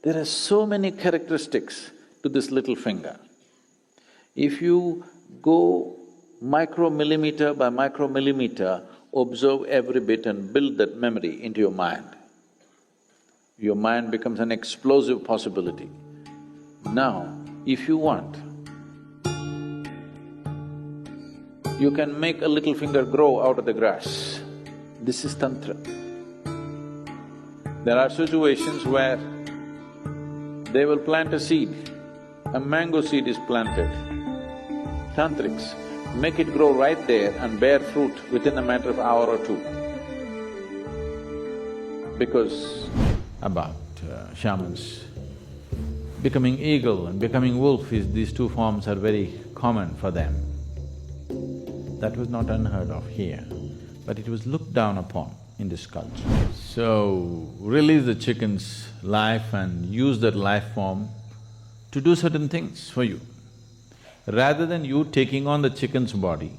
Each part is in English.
There are so many characteristics to this little finger. If you go micromillimeter by micromillimeter, observe every bit and build that memory into your mind becomes an explosive possibility. Now, if you want, you can make a little finger grow out of the grass. This is tantra. There are situations where they will plant a seed, a mango seed is planted. Tantrics make it grow right there and bear fruit within a matter of hour or two. Because about shamans, becoming eagle and becoming wolf these two forms are very common for them. That was not unheard of here, but it was looked down upon in this culture. So, release the chicken's life and use that life form to do certain things for you. Rather than you taking on the chicken's body,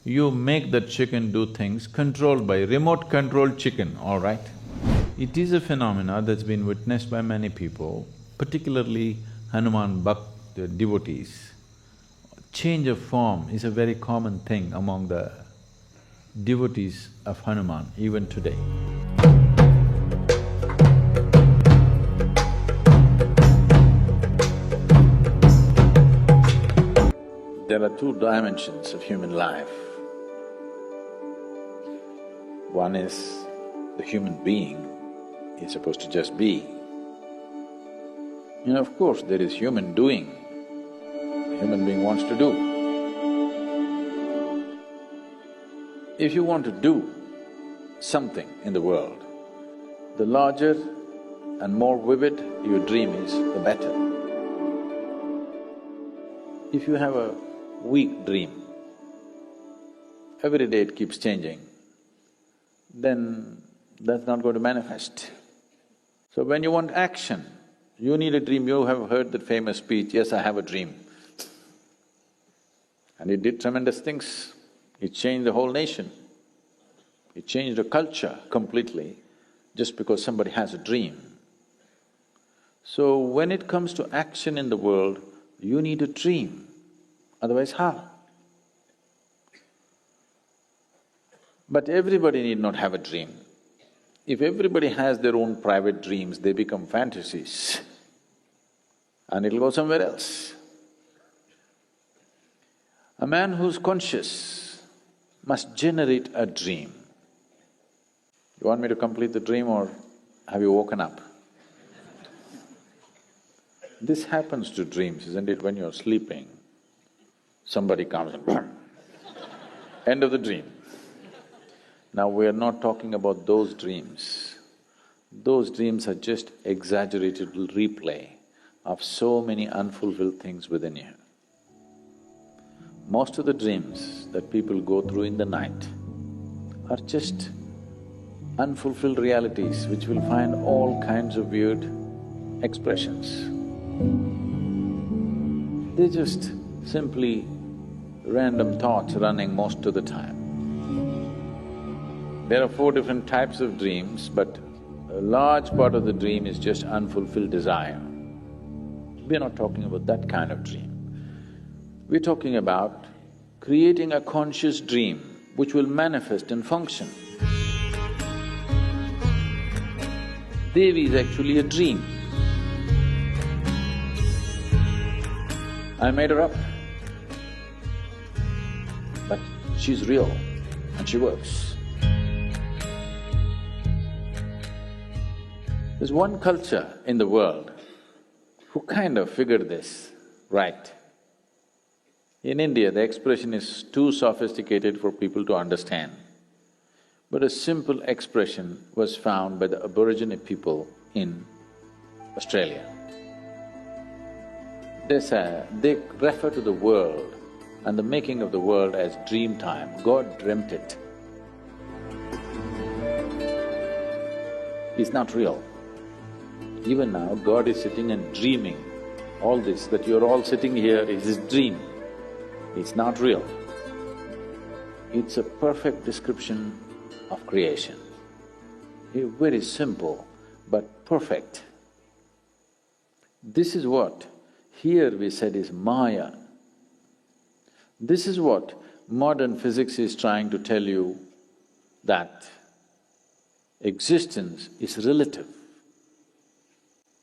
you make that chicken do things controlled by remote-controlled chicken, all right? It is a phenomena that's been witnessed by many people, particularly Hanuman Bhakt devotees. Change of form is a very common thing among the devotees of Hanuman even today. There are two dimensions of human life. One is the human being is supposed to just be. And of course, there is human doing. The human being wants to do. If you want to do something in the world, the larger and more vivid your dream is, the better. If you have a weak dream, every day it keeps changing, then that's not going to manifest. So when you want action, you need a dream. You have heard that famous speech, "Yes, I have a dream." And it did tremendous things. It changed the whole nation. It changed the culture completely just because somebody has a dream. So when it comes to action in the world, you need a dream, otherwise how? But everybody need not have a dream. If everybody has their own private dreams, they become fantasies and it'll go somewhere else. A man who's conscious must generate a dream. You want me to complete the dream or have you woken up? This happens to dreams, isn't it? When you're sleeping, somebody comes and end of the dream. Now we are not talking about those dreams. Those dreams are just exaggerated replay of so many unfulfilled things within you. Most of the dreams that people go through in the night are just unfulfilled realities which will find all kinds of weird expressions. They're just simply random thoughts running most of the time. There are 4 different types of dreams, but a large part of the dream is just unfulfilled desire. We're not talking about that kind of dream. We're talking about creating a conscious dream which will manifest and function. Devi is actually a dream. I made her up. But she's real and she works. There's one culture in the world who kind of figured this right. In India, the expression is too sophisticated for people to understand. But a simple expression was found by the Aborigine people in Australia. They refer to the world and the making of the world as dream time. God dreamt it. It's not real. Even now, God is sitting and dreaming. All this that you're all sitting here is His dream. It's not real. It's a perfect description of creation. Very simple, but perfect. This is what here we said is Maya. This is what modern physics is trying to tell you, that existence is relative.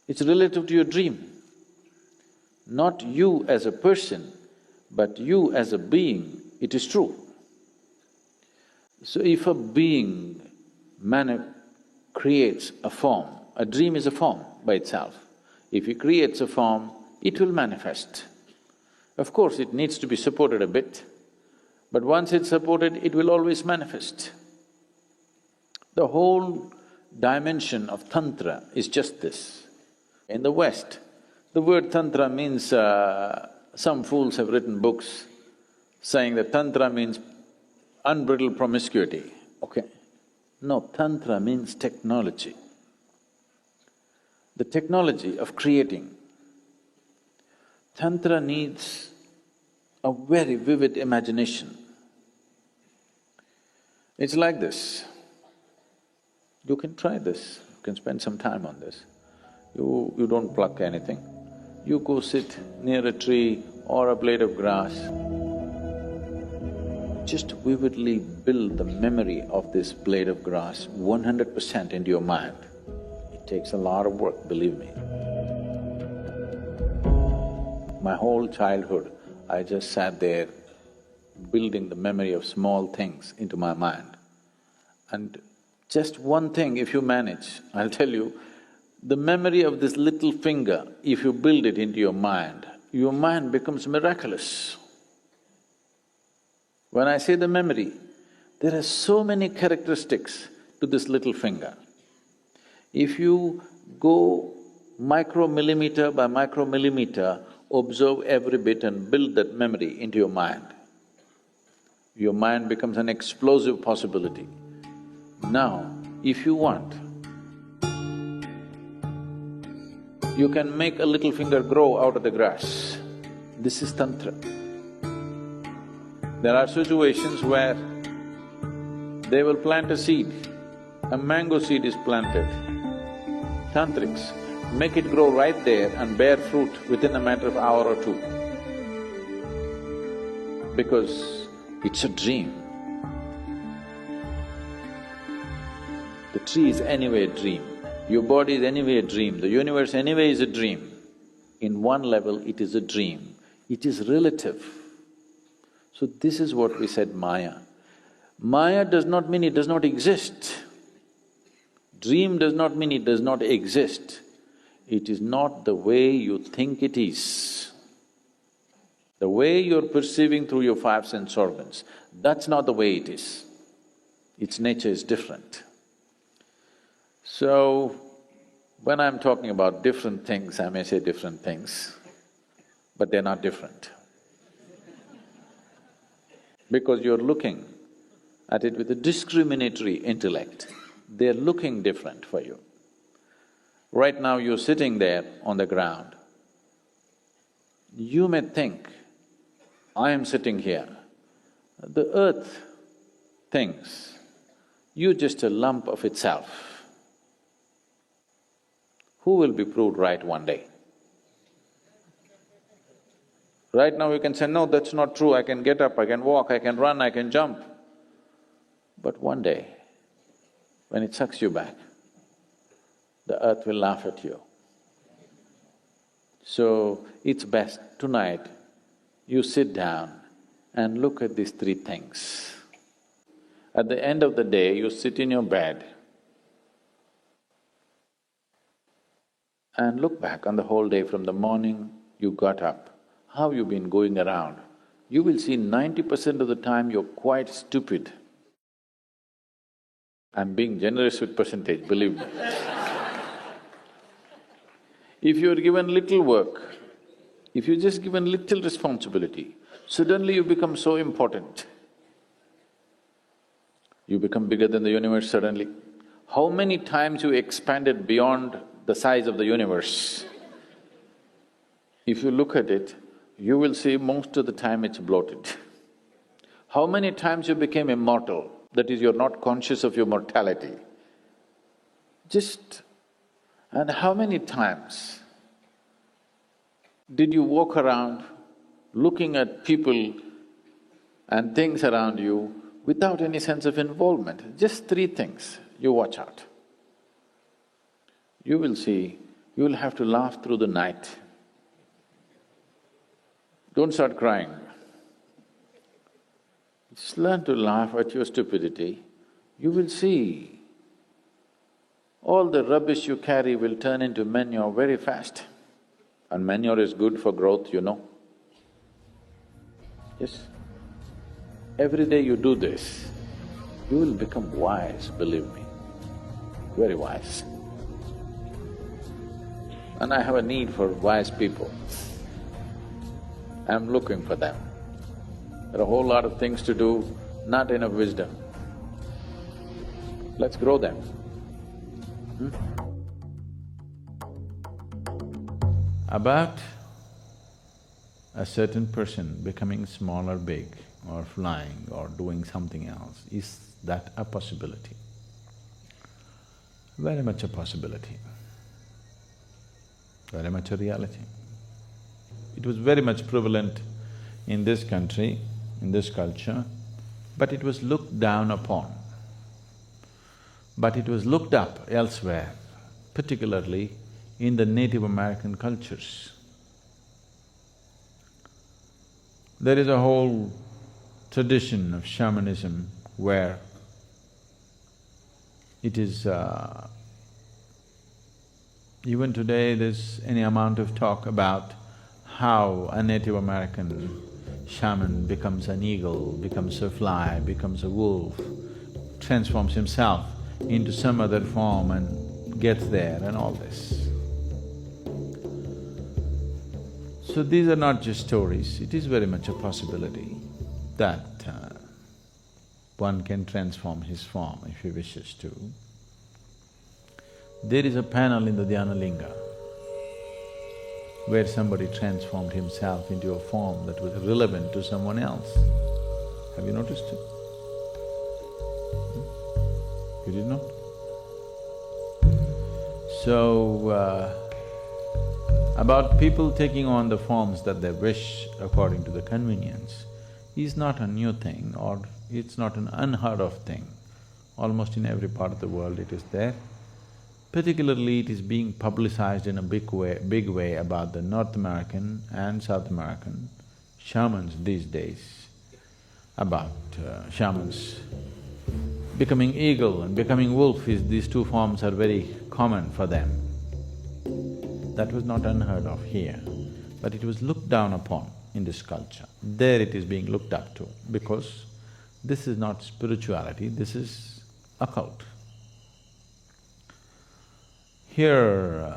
It's relative to your dream. Not you as a person, but you as a being, it is true. So if a being creates a form, a dream is a form by itself. If he creates a form, it will manifest. Of course, it needs to be supported a bit, but once it's supported, it will always manifest. The whole dimension of Tantra is just this. In the West, the word Tantra means… some fools have written books saying that Tantra means unbridled promiscuity, okay? No, Tantra means technology. The technology of creating. Tantra needs a very vivid imagination. It's like this. You can try this, you can spend some time on this. You don't pluck anything. You go sit near a tree or a blade of grass. Just vividly build the memory of this blade of grass 100% into your mind. It takes a lot of work, believe me. My whole childhood, I just sat there building the memory of small things into my mind. And just one thing, if you manage, I'll tell you, the memory of this little finger, if you build it into your mind becomes miraculous. When I say the memory, there are so many characteristics to this little finger. If you go micromillimeter by micromillimeter, observe every bit and build that memory into your mind becomes an explosive possibility. Now, if you want, you can make a little finger grow out of the grass. This is Tantra. There are situations where they will plant a seed, a mango seed is planted. Tantrics make it grow right there and bear fruit within a matter of hour or two. Because it's a dream. The tree is anyway a dream, your body is anyway a dream, the universe anyway is a dream. In one level, it is a dream, it is relative. So this is what we said Maya. Maya does not mean it does not exist. Dream does not mean it does not exist. It is not the way you think it is. The way you're perceiving through your five sense organs, that's not the way it is. Its nature is different. So, when I'm talking about different things, I may say different things, but they're not different. Because you're looking at it with a discriminatory intellect, they're looking different for you. Right now you're sitting there on the ground. You may think, I am sitting here. The earth thinks, you're just a lump of itself. Who will be proved right one day? Right now you can say, no, that's not true, I can get up, I can walk, I can run, I can jump. But one day, when it sucks you back, the earth will laugh at you. So, it's best tonight you sit down and look at these three things. At the end of the day, you sit in your bed and look back on the whole day from the morning you got up, how you've been going around. You will see 90% of the time you're quite stupid. I'm being generous with percentage, believe me. If you're given little work, if you're just given little responsibility, suddenly you become so important. You become bigger than the universe suddenly. How many times you expanded beyond the size of the universe? If you look at it, you will see most of the time it's bloated. How many times you became immortal, that is, you're not conscious of your mortality. And how many times Did you walk around looking at people and things around you without any sense of involvement? Just three things you watch out. You will see, you will have to laugh through the night. Don't start crying. Just learn to laugh at your stupidity. You will see all the rubbish you carry will turn into manure very fast. And manure is good for growth, you know. Yes? Every day you do this, you will become wise, believe me, very wise. And I have a need for wise people. I'm looking for them. There are a whole lot of things to do, not enough wisdom. Let's grow them. About a certain person becoming small or big, or flying or doing something else, is that a possibility? Very much a possibility, very much a reality. It was very much prevalent in this country, in this culture, but it was looked down upon. But it was looked up elsewhere, particularly in the Native American cultures. There is a whole tradition of shamanism where it is… even today there's any amount of talk about how a Native American shaman becomes an eagle, becomes a fly, becomes a wolf, transforms himself into some other form and gets there and all this. So these are not just stories, it is very much a possibility that one can transform his form if he wishes to. There is a panel in the Dhyana Linga where somebody transformed himself into a form that was relevant to someone else. Have you noticed it? You did not? So, about people taking on the forms that they wish according to the convenience is not a new thing or it's not an unheard of thing. Almost in every part of the world it is there. Particularly it is being publicized in a big way about the North American and South American shamans these days, about shamans becoming eagle and becoming wolf. These two forms are very common for them. That was not unheard of here, but it was looked down upon in this culture. There it is being looked up to because this is not spirituality, this is occult. Here,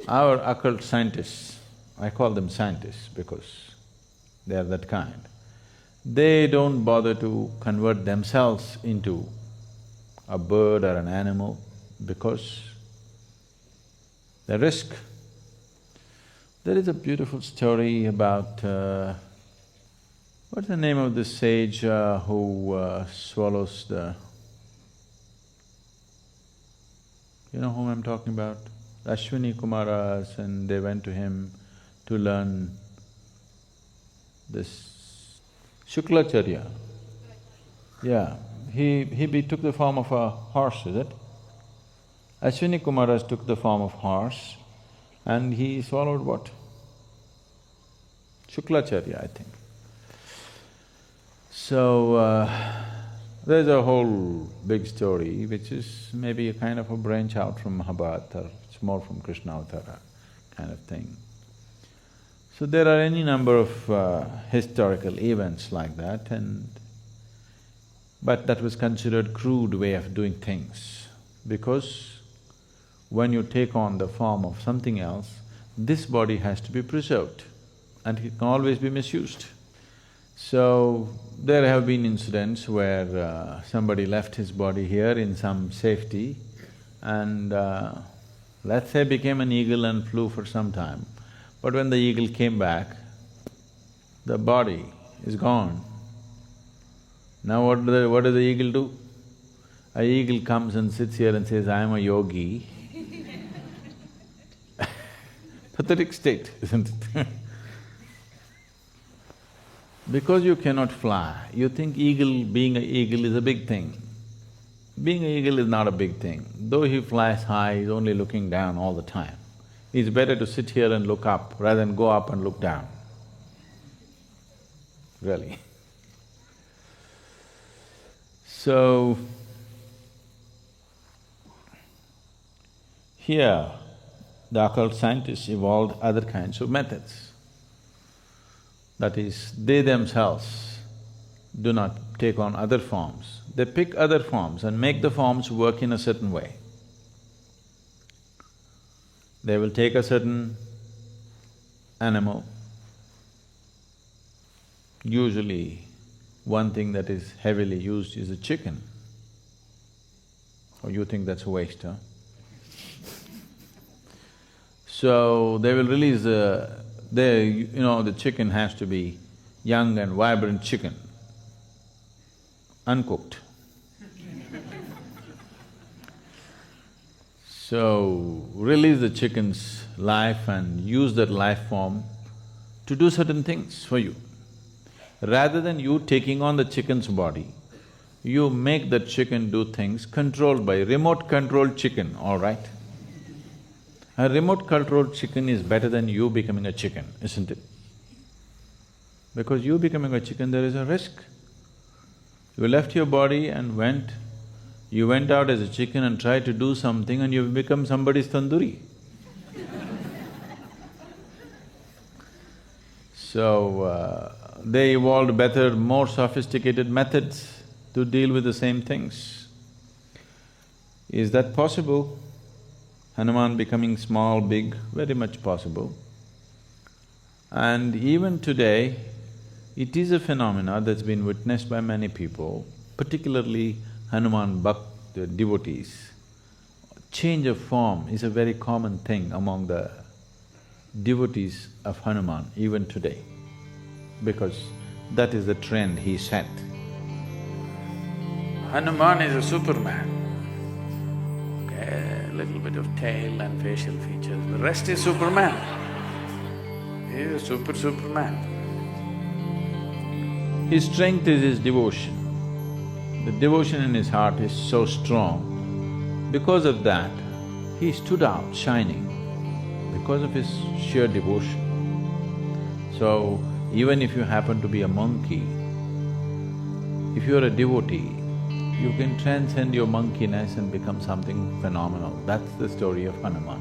our occult scientists, I call them scientists because they are that kind, they don't bother to convert themselves into a bird or an animal because the risk. There is a beautiful story about… what's the name of this sage who swallows the… You know whom I'm talking about? Ashwini Kumaras, and they went to him to learn this Shuklacharya. Yeah, he took the form of a horse, is it? Ashwini Kumaras took the form of horse and he swallowed what? Shuklacharya, I think. So, there's a whole big story which is maybe a kind of a branch out from Mahabharata, or it's more from Krishna-avtara kind of thing. So there are any number of historical events like that but that was considered crude way of doing things because when you take on the form of something else, this body has to be preserved and it can always be misused. So, there have been incidents where somebody left his body here in some safety and let's say became an eagle and flew for some time. But when the eagle came back, the body is gone. Now what does the eagle do? A eagle comes and sits here and says, I am a yogi. pathetic state, isn't it? Because you cannot fly, you think being an eagle is a big thing. Being an eagle is not a big thing. Though he flies high, he's only looking down all the time. It's better to sit here and look up rather than go up and look down. Really. So, here, the occult scientists evolved other kinds of methods. That is, they themselves do not take on other forms. They pick other forms and make the forms work in a certain way. They will take a certain animal. Usually, one thing that is heavily used is a chicken. Oh, you think that's a waste, huh? So, they will release the chicken has to be young and vibrant chicken, uncooked. So, release the chicken's life and use that life form to do certain things for you. Rather than you taking on the chicken's body, you make that chicken do things controlled by remote-controlled chicken, all right? A remote-controlled chicken is better than you becoming a chicken, isn't it? Because you becoming a chicken, there is a risk. You left your body and you went out as a chicken and tried to do something and you've become somebody's tandoori. So, they evolved better, more sophisticated methods to deal with the same things. Is that possible? Hanuman becoming small, big, very much possible. And even today, it is a phenomena that's been witnessed by many people, particularly Hanuman the devotees. Change of form is a very common thing among the devotees of Hanuman even today, because that is the trend he set. Hanuman is a Superman. Okay, a little bit of tail and facial features, the rest is Superman. He is a Superman. His strength is his devotion. The devotion in his heart is so strong. Because of that, he stood out shining, because of his sheer devotion. So, even if you happen to be a monkey, if you're a devotee, you can transcend your monkeyness and become something phenomenal. That's the story of Hanuman.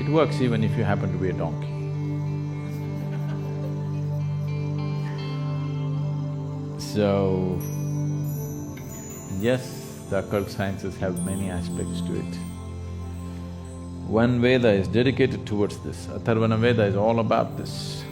It works even if you happen to be a donkey. So, yes, the occult sciences have many aspects to it. One Veda is dedicated towards this, Atharvana Veda is all about this.